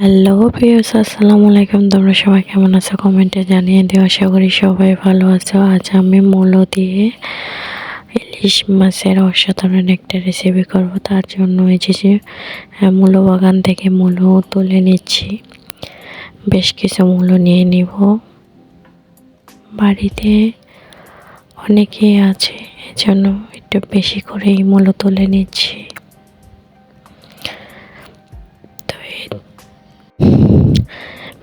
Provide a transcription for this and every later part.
Hello viewers, আসসালামু আলাইকুম। তোমরা সবাই কেমন আছো কমেন্টে জানিয়ে দিও। আশা করি সবাই ভালো আছো। আজ আমি মূলো দিয়ে ইলিশ মাছের অসাধারণ একটা রেসিপি করব। তার জন্য এই যে মূলো বাগান থেকে মূলো তুলে নিচ্ছি। বেশ কিছু মূলো নিয়ে নিব। বাড়িতে অনেকেই আছে, এজন্য একটু বেশি করেই মূলো তুলে নিচ্ছি।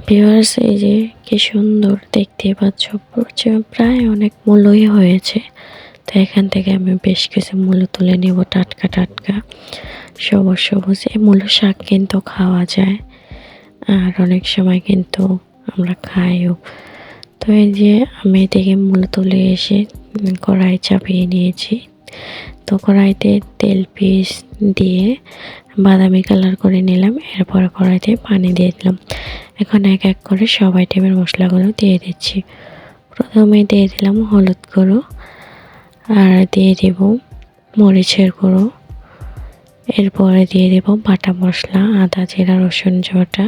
ভিউয়ার্স, এই যে কি সুন্দর দেখতে পাচ্ছ, প্রায় অনেক মূলই হয়েছে। তো এখান থেকে আমি বেশ কিছু মূলো তুলে নেব, টাটকা টাটকা সবুজ সবুজ। এই মূলো শাক কিন্তু খাওয়া যায়, আর অনেক সময় কিন্তু আমরা খাইও। তো এই যে আমি এদিকে মূলো তুলে এসে কড়াই চাপিয়ে নিয়েছি। তো কড়াইতে তেল পিস দিয়ে বাদামি কালার করে নিলাম। এরপর কড়াইতে পানি দিয়ে দিলাম। এখন এক এক করে সব আইটেমের মশলাগুলো দিয়ে দিচ্ছি। প্রথমে দিয়ে দিলাম হলুদ গুঁড়ো, আর দিয়ে দেব মরিচের গুঁড়ো। এরপরে দিয়ে দেব বাটা মশলা, আদা জিরা রসুন বাটা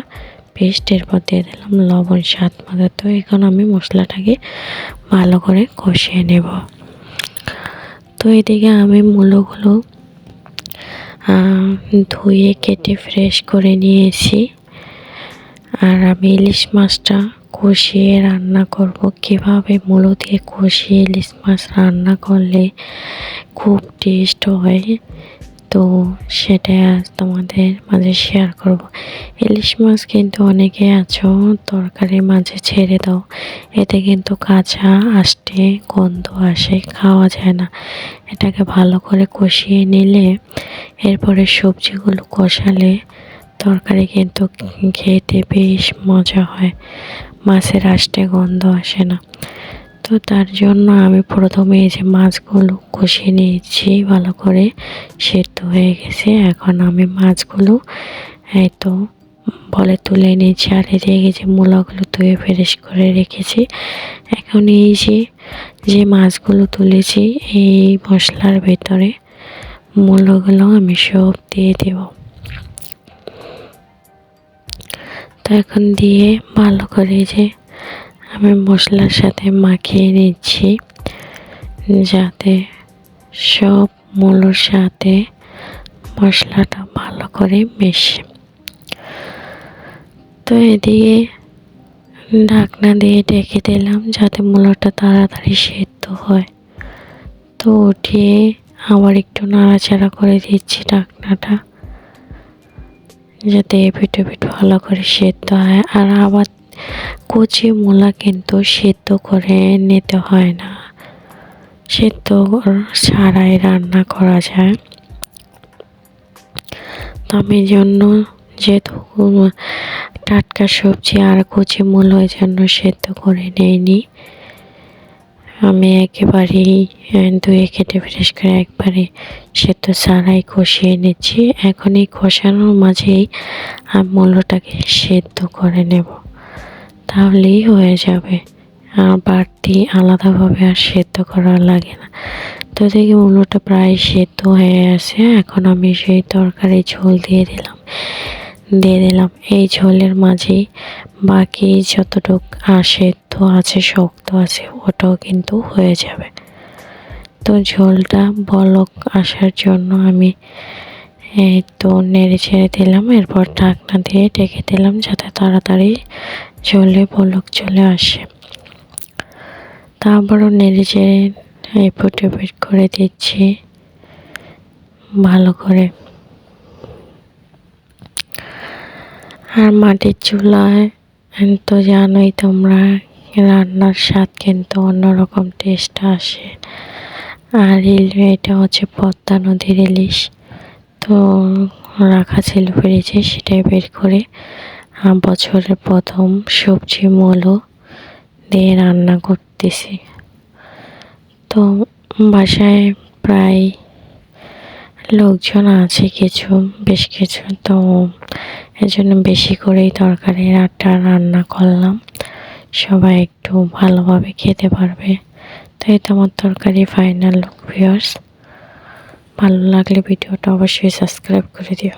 পেস্ট। এরপর দিয়ে দিলাম লবণ স্বাদ মতো। তো এখন আমি মশলাটাকে ভালো করে কষিয়ে নেব। তো এদিকে আমি মূলোগুলো ধুয়ে কেটে ফ্রেশ করে নিয়েছি। আর আমি ইলিশ মাছটা কষিয়ে রান্না করব। কিভাবে মূলো দিয়ে কষিয়ে ইলিশ মাছ রান্না করলে খুব টেস্ট হয়, তো সেটা আজ তোমাদের মাঝে শেয়ার করব। ইলিশ মাছ কিন্তু অনেকে আছো তরকারির মাঝে ছেড়ে দাও, এতে কিন্তু কাঁচা আষ্টে গন্ধ আসে, খাওয়া যায় না। এটাকে ভালো করে কষিয়ে নিলে, এরপরে সবজিগুলো কষালে তরকারি কিন্তু খেতে বেশ মজা হয়, মাছের আষ্টে গন্ধ আসে না। তো তার জন্য আমি প্রথমে এই যে মাছগুলো কষিয়ে নিয়েছি, ভালো করে সেদ্ধ হয়ে গেছে। এখন আমি মাছগুলো এই তো বলে তুলে নিয়েছি। আর এদিকে যে মূলাগুলো ধুয়ে ফ্রেশ করে রেখেছি। এখন এই যে মাছগুলো তুলেছি এই মশলার ভেতরে মূলগুলো আমি সব দিয়ে দেব। তো এখন দিয়ে ভালো করে যে আমি মশলার সাথে মাখিয়ে নিচ্ছি, যাতে সব মূলোর সাথে মশলাটা ভালো করে মেশে। তো এদিকে ঢাকনা দিয়ে ঢেকে দিলাম যাতে মূলোটা তাড়াতাড়ি সেদ্ধ হয়। তো উঠিয়ে আবার একটু নাড়াচাড়া করে দিচ্ছি ঢাকনাটা, যাতে এপিঠ ওপিঠ ভালো করে সেদ্ধ হয়। আর আবার কচি মূলা কিন্তু সেদ্ধ করে নিতে হয় না, সেদ্ধ ছাড়াই রান্না করা যায়। তো আমি জন্য যেহেতু টাটকা সবজি আর কচি মূলা ওই জন্য সেদ্ধ করে নেইনি, আমি একেবারেই ধুয়ে কেটে ফ্রেশ করে একবারে সেদ্ধ ছাড়াই কষিয়ে নিচ্ছি। এখন এই কষানোর মাঝেই মূলোটাকে সেদ্ধ করে নেব, তাহলেই হয়ে যাবে। আর বাড়তি আলাদাভাবে আর সেদ্ধ করা লাগে না। তো দেখি মূলোটা প্রায় সেদ্ধ হয়ে আছে। এখন আমি সেই তরকারি ঝোল দিয়ে দিলাম। এই ঝোলের মাঝেই বাকি যতটুক সেদ্ধ আছে শক্ত আছে ওটাও কিন্তু হয়ে যাবে। তো ঝোলটা বলক আসার জন্য আমি এই তো নেড়ে ছেড়ে দিলাম। এরপর ঢাকনা দিয়ে ঢেকে দিলাম যাতে তাড়াতাড়ি ঝোলে বলক চলে আসে। তারপরও নেড়ে চেড়ে এপিঠ ওপিঠ করে দিচ্ছি ভালো করে। আর মাটির চুলায় তো জানোই তোমরা, রান্নার স্বাদ কিন্তু অন্যরকম টেস্ট আসে। আর এটা হচ্ছে পদ্মা নদীর ইলিশ, তো রাখা ছিল ফ্রিজে, সেটাই বের করে বছরের প্রথম সবজি মূলো দিয়ে রান্না করতেছি। তো বাসায় প্রায় লোকজন আছে বেশ কিছু, তো এজন্য বেশি করেই তরকারি রান্না করলাম, সবাই একটু ভালোভাবে খেতে পারবে। তো এই তো আমার তরকারি ফাইনাল লুক। ভিউয়ার্স, ভালো লাগলে ভিডিওটা অবশ্যই সাবস্ক্রাইব করে দিও।